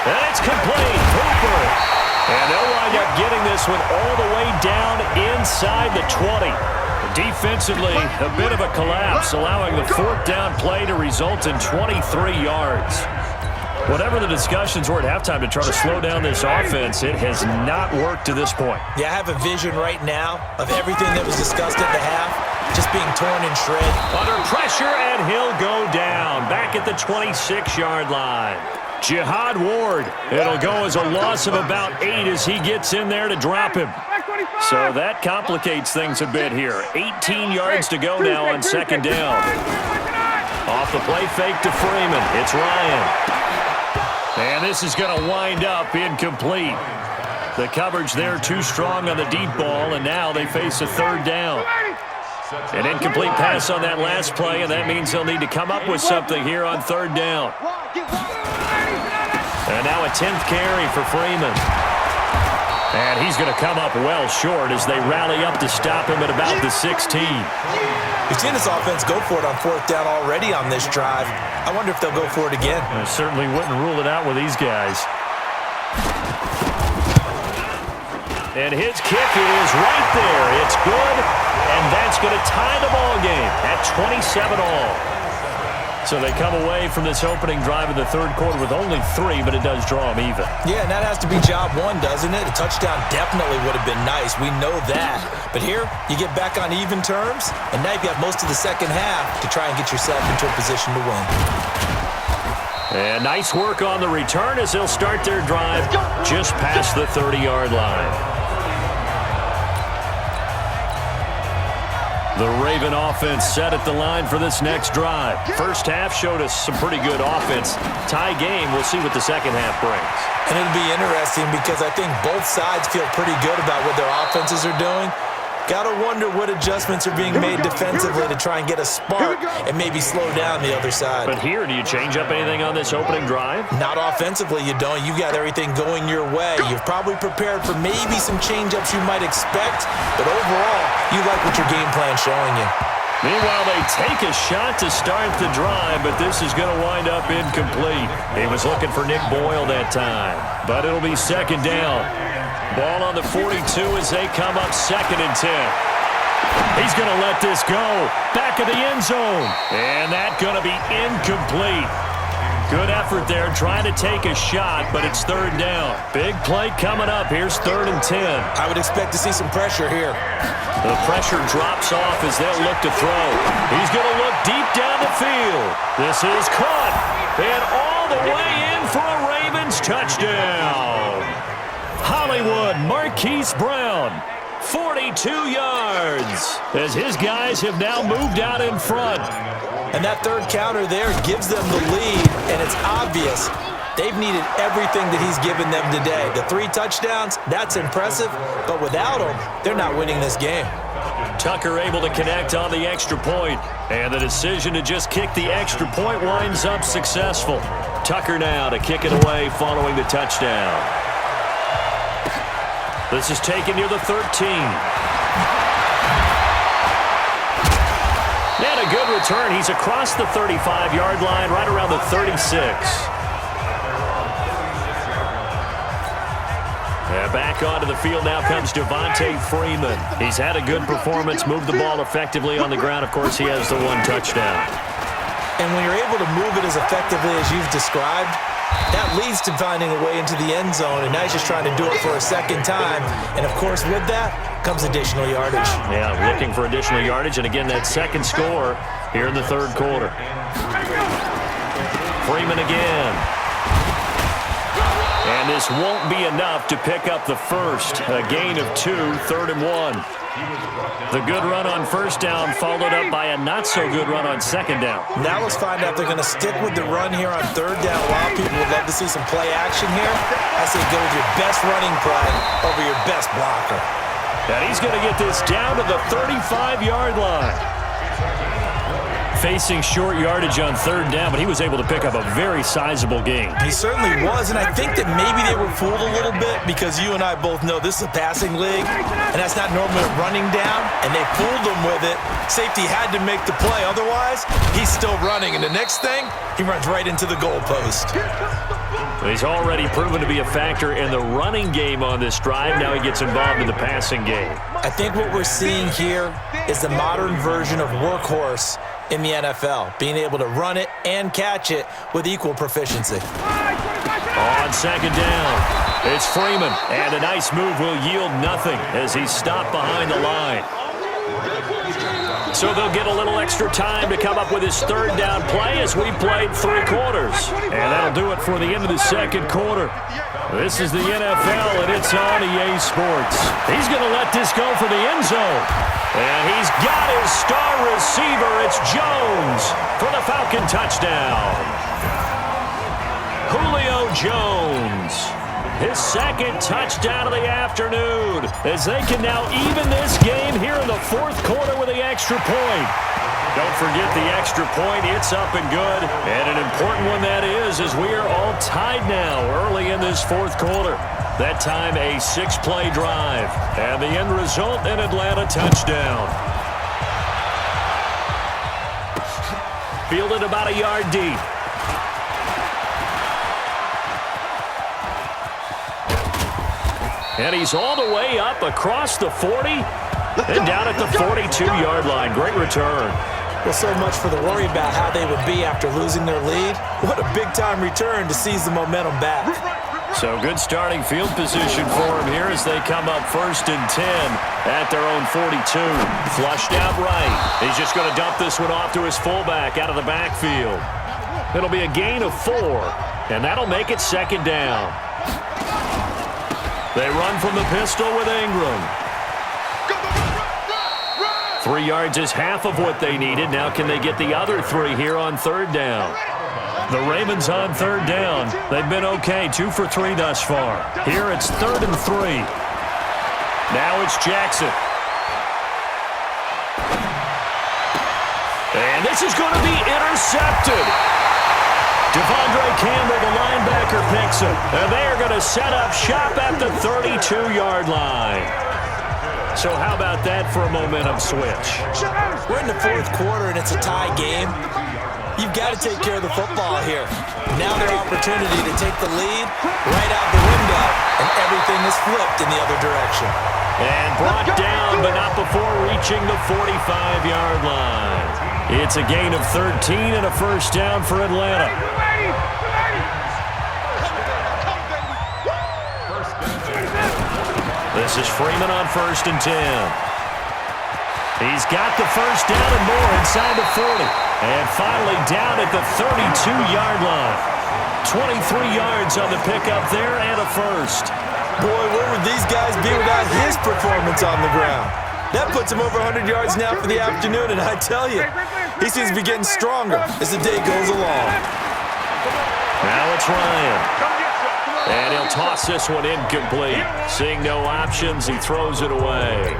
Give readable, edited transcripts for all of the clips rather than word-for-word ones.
And it's complete. Hooper. And they'll wind up getting this one all the way down inside the 20. Defensively, a bit of a collapse, allowing the fourth down play to result in 23 yards. Whatever the discussions were at halftime to try to slow down this offense, it has not worked to this point. Yeah, I have a vision right now of everything that was discussed at the half just being torn in shreds. Under pressure, and he'll go down back at the 26-yard line. Jihad Ward, it'll go as a loss of about 8 as he gets in there to drop him. So that complicates things a bit here. 18 yards to go now on second down. Off the play fake to Freeman. It's Ryan. And this is going to wind up incomplete. The coverage there too strong on the deep ball, and now they face a third down. An incomplete pass on that last play, and that means they'll need to come up with something here on third down. And now a 10th carry for Freeman. And he's going to come up well short as they rally up to stop him at about the 16. We've seen this offense go for it on fourth down already on this drive. I wonder if they'll go for it again. I certainly wouldn't rule it out with these guys. And his kick is right there. It's good, and that's going to tie the ball game at 27-all. So they come away from this opening drive in the third quarter with only 3, but it does draw them even. Yeah, and that has to be job one, doesn't it? A touchdown definitely would have been nice. We know that. But here, you get back on even terms, and now you've got most of the second half to try and get yourself into a position to win. And nice work on the return as they'll start their drive just past the 30-yard line. The Raven offense set at the line for this next drive. First half showed us some pretty good offense. Tie game, we'll see what the second half brings. And it'll be interesting because I think both sides feel pretty good about what their offenses are doing. Got to wonder what adjustments are being made defensively to try and get a spark and maybe slow down the other side. But here, do you change up anything on this opening drive? Not offensively, you don't. You got everything going your way. You've probably prepared for maybe some change-ups you might expect, but overall, you like what your game plan's showing you. Meanwhile, they take a shot to start the drive, but this is going to wind up incomplete. He was looking for Nick Boyle that time, but it'll be second down. Ball on the 42 as they come up second and 10. He's going to let this go. Back of the end zone. And that's going to be incomplete. Good effort there trying to take a shot, but it's third down. Big play coming up. Here's third and 10. I would expect to see some pressure here. The pressure drops off as they'll look to throw. He's going to look deep down the field. This is caught. And all the way in for a Ravens touchdown. Hollywood Marquise Brown, 42 yards, as his guys have now moved out in front. And that third counter there gives them the lead, and it's obvious they've needed everything that he's given them today. The 3 touchdowns, that's impressive, but without him, they're not winning this game. Tucker able to connect on the extra point, and the decision to just kick the extra point winds up successful. Tucker now to kick it away following the touchdown. This is taken near the 13. And a good return. He's across the 35-yard line, right around the 36. And back onto the field now comes Devontae Freeman. He's had a good performance, moved the ball effectively on the ground. Of course, he has the 1 touchdown. And when you're able to move it as effectively as you've described, that leads to finding a way into the end zone, and now he's just trying to do it for a second time. And, of course, with that comes additional yardage. Yeah, looking for additional yardage, and again, that second score here in the third quarter. Freeman again. And this won't be enough to pick up the first. A gain of 2, third and 1. The good run on first down followed up by a not-so-good run on second down. Now let's find out if they're going to stick with the run here on third down. A lot of people would love to see some play action here. I say go with your best running play over your best blocker. And he's going to get this down to the 35-yard line. Facing short yardage on third down, but he was able to pick up a very sizable gain. He certainly was, and I think that maybe they were fooled a little bit because you and I both know this is a passing league, and that's not normally running down, and they fooled him with it. Safety had to make the play. Otherwise, he's still running, and the next thing, he runs right into the goalpost. He's already proven to be a factor in the running game on this drive. Now he gets involved in the passing game. I think what we're seeing here is the modern version of workhorse in the NFL, being able to run it and catch it with equal proficiency. On second down, it's Freeman, and a nice move will yield nothing as he's stopped behind the line. So they'll get a little extra time to come up with his third down play as we played 3 quarters. And that'll do it for the end of the second quarter. This is the NFL, and it's on EA Sports. He's going to let this go for the end zone. And he's got his star receiver. It's Jones for the Falcon touchdown. Julio Jones, his second touchdown of the afternoon, as they can now even this game here in the fourth quarter with the extra point. Don't forget the extra point. It's up and good. And an important one that is, as we are all tied now early in this fourth quarter. That time a 6-play drive. And the end result, an Atlanta touchdown. Fielded about a yard deep. And he's all the way up across the 40 and down at the 42-yard line. Great return. Well, so much for the worry about how they would be after losing their lead. What a big-time return to seize the momentum back. So good starting field position for him here as they come up 1st and 10 at their own 42. Flushed out right. He's just going to dump this one off to his fullback out of the backfield. It'll be a gain of 4, and that'll make it 2nd down. They run from the pistol with Ingram. 3 yards is half of what they needed. Now can they get the other 3 here on 3rd down? The Ravens on 3rd down. They've been okay, 2 for 3 thus far. Here it's 3rd and 3. Now it's Jackson. And this is going to be intercepted. Devondre Campbell, the linebacker, picks it. And they are going to set up shop at the 32-yard line. So how about that for a momentum switch? We're in the fourth quarter, and it's a tie game. You've got to take care of the football here. Now their opportunity to take the lead right out the window, and everything is flipped in the other direction. And brought down, but not before reaching the 45-yard line. It's a gain of 13 and a 1st down for Atlanta. This is Freeman on 1st and 10. He's got the 1st down and more inside the 40. And finally down at the 32-yard line. 23 yards on the pickup there and a 1st. Boy, where would these guys be without his performance on the ground? That puts him over 100 yards now for the afternoon, and I tell you, he seems to be getting stronger as the day goes along. Now it's Ryan. And he'll toss this one incomplete. Seeing no options, he throws it away.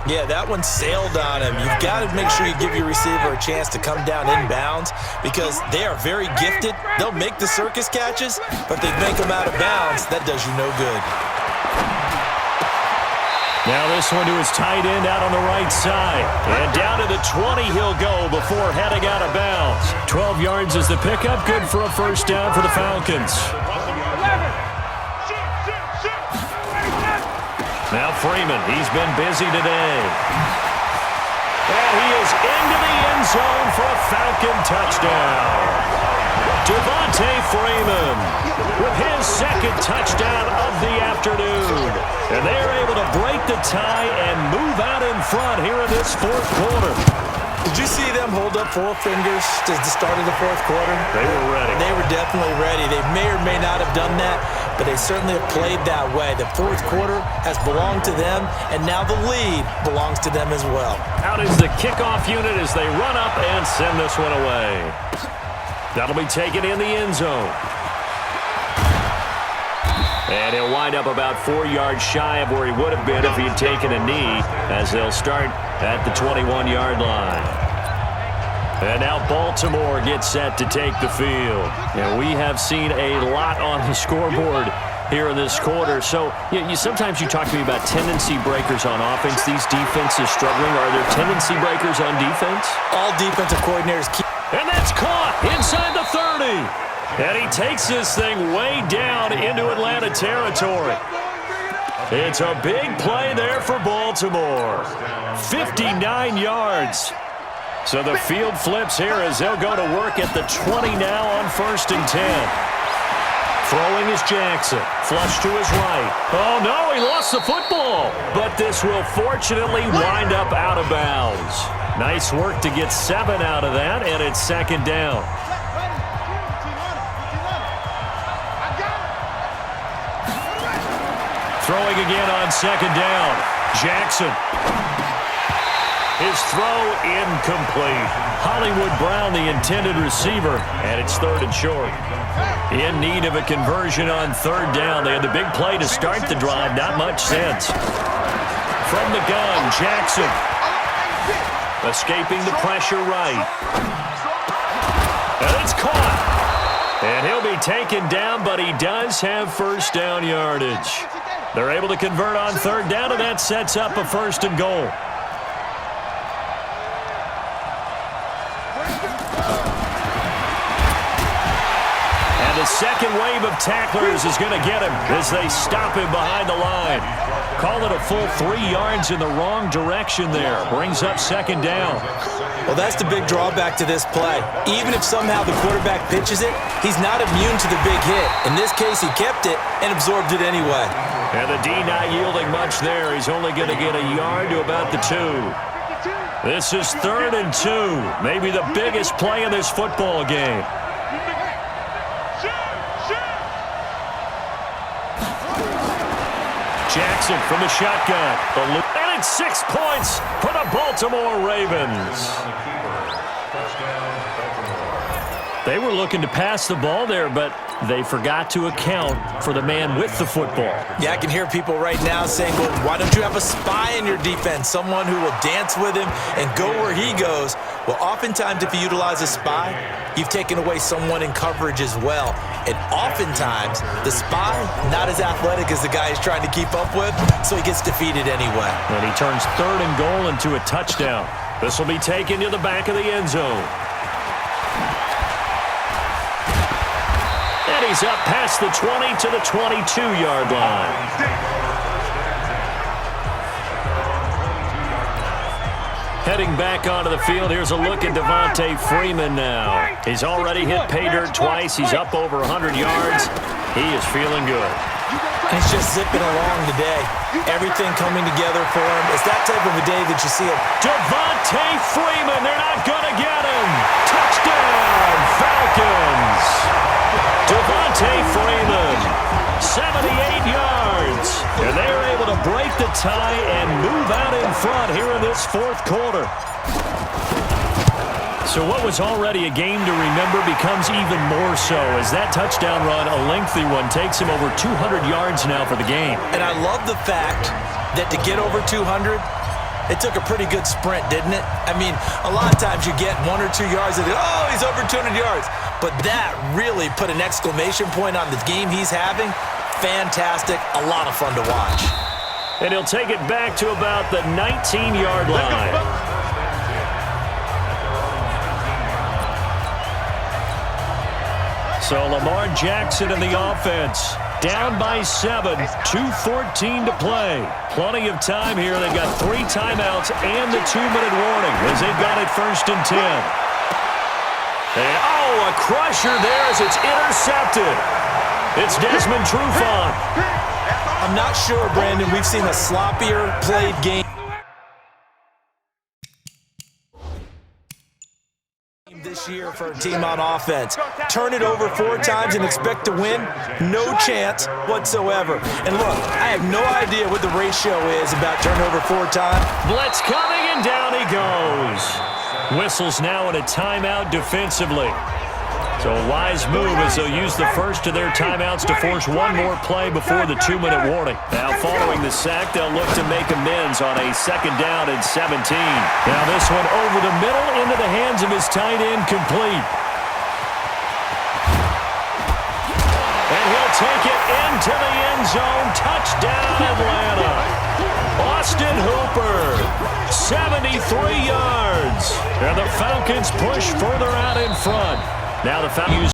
Yeah, that one sailed on him. You've got to make sure you give your receiver a chance to come down inbounds because they are very gifted. They'll make the circus catches, but if they make them out of bounds, that does you no good. Now this one to his tight end out on the right side. And down to the 20 he'll go before heading out of bounds. 12 yards is the pickup. Good for a 1st down for the Falcons. Now Freeman, he's been busy today. And he is into the end zone for a Falcon touchdown. Devontae Freeman with his 2nd touchdown of the afternoon. And they are able to break the tie and move out in front here in this 4th quarter. Did you see them hold up 4 fingers at the start of the 4th quarter? They were ready. They were definitely ready. They may or may not have done that, but they certainly have played that way. The 4th quarter has belonged to them, and now the lead belongs to them as well. Out is the kickoff unit as they run up and send this one away. That'll be taken in the end zone. And he'll wind up about 4 yards shy of where he would have been if he had taken a knee, as they'll start at the 21-yard line. And now Baltimore gets set to take the field. And we have seen a lot on the scoreboard here in this quarter. So sometimes you talk to me about tendency breakers on offense. These defenses struggling. Are there tendency breakers on defense? All defensive coordinators keep. And that's caught inside the 30. And he takes this thing way down into Atlanta territory. It's a big play there for Baltimore. 59 yards. So the field flips here as they'll go to work at the 20 now on 1st and 10. Throwing is Jackson. Flush to his right. Oh, no, he lost the football. But this will fortunately wind up out of bounds. Nice work to get 7 out of that, and it's 2nd down. Throwing again on 2nd down. Jackson. His throw incomplete. Hollywood Brown, the intended receiver, and it's 3rd and short. In need of a conversion on 3rd down. They had the big play to start the drive. Not much sense. From the gun, Jackson. Escaping the pressure right. And it's caught. And he'll be taken down, but he does have 1st down yardage. They're able to convert on 3rd down, and that sets up a 1st and goal. And the second wave of tacklers is going to get him as they stop him behind the line. Call it a full 3 yards in the wrong direction there. Brings up 2nd down. Well, that's the big drawback to this play. Even if somehow the quarterback pitches it, he's not immune to the big hit. In this case, he kept it and absorbed it anyway. And the D not yielding much there. He's only going to get a yard to about the 2. This is 3rd and 2. Maybe the biggest play in this football game. Jackson from the shotgun. And it's 6 points for the Baltimore Ravens. They were looking to pass the ball there, but they forgot to account for the man with the football. Yeah, I can hear people right now saying, well, why don't you have a spy in your defense, someone who will dance with him and go where he goes? Well, oftentimes if you utilize a spy, you've taken away someone in coverage as well. And oftentimes, the spy, not as athletic as the guy he's trying to keep up with, so he gets defeated anyway. And he turns 3rd and goal into a touchdown. This will be taken to the back of the end zone. And he's up past the 20 to the 22-yard line. Heading back onto the field, here's a look at Devontae Freeman now. He's already hit pay dirt twice. He's up over 100 yards. He is feeling good. He's just zipping along today. Everything coming together for him. It's that type of a day that you see it. Devontae Freeman, they're not going to get him. Touchdown, Falcons. Devontae Freeman, 78 yards. And they are able to break the tie and move out in front here in this 4th quarter. So what was already a game to remember becomes even more so as that touchdown run, a lengthy one, takes him over 200 yards now for the game. And I love the fact that to get over 200, it took a pretty good sprint, didn't it? I mean, a lot of times you get 1 or 2 yards and, oh, he's over 200 yards. But that really put an exclamation point on the game he's having. Fantastic. A lot of fun to watch. And he'll take it back to about the 19-yard line. So Lamar Jackson in the offense. Down by 7, 2:14 to play. Plenty of time here. They've got 3 timeouts and the 2-minute warning as they've got it 1st and 10. And, oh, a crusher there as it's intercepted. It's Desmond Trufant. I'm not sure, Brandon, we've seen a sloppier played game this year for a team on offense. Turn it over 4 times and expect to win? No chance whatsoever. And look, I have no idea what the ratio is about turnover 4 times. Blitz coming, and down he goes. Whistles now in a timeout defensively. So a wise move as they'll use the first of their timeouts to force one more play before the 2-minute warning. Now following the sack, they'll look to make amends on a 2nd down and 17. Now this one over the middle into the hands of his tight end, complete. And he'll take it into the end zone. Touchdown, Atlanta. Austin Hooper, 73 yards. And the Falcons push further out in front. Now the Falcons